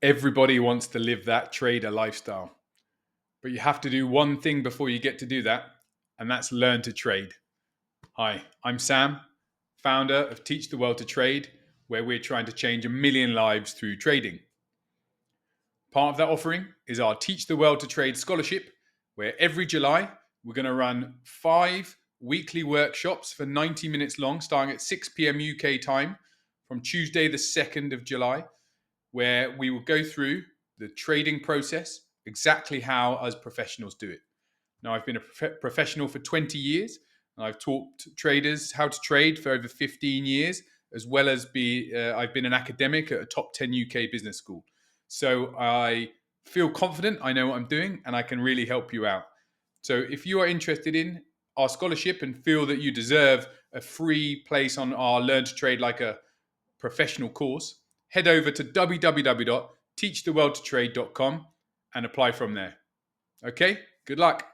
Everybody wants to live that trader lifestyle, but you have to do one thing before you get to do that, and that's learn to trade. Hi, I'm Sam, founder of Teach the World to Trade, where we're trying to change 1 million lives through trading. Part of that offering is our Teach the World to Trade scholarship, where every July we're going to run 5 weekly workshops for 90 minutes long, starting at 6 p.m. UK time from Tuesday, the 2nd of July, where we will go through the trading process, exactly how us professionals do it. Now, I've been a professional for 20 years, and I've taught traders how to trade for over 15 years, as well as I've been an academic at a top 10 UK business school. So I feel confident, I know what I'm doing, and I can really help you out. So if you are interested in our scholarship and feel that you deserve a free place on our Learn to Trade Like a Professional course, head over to www.teachtheworldtotrade.com and apply from there. Okay, good luck.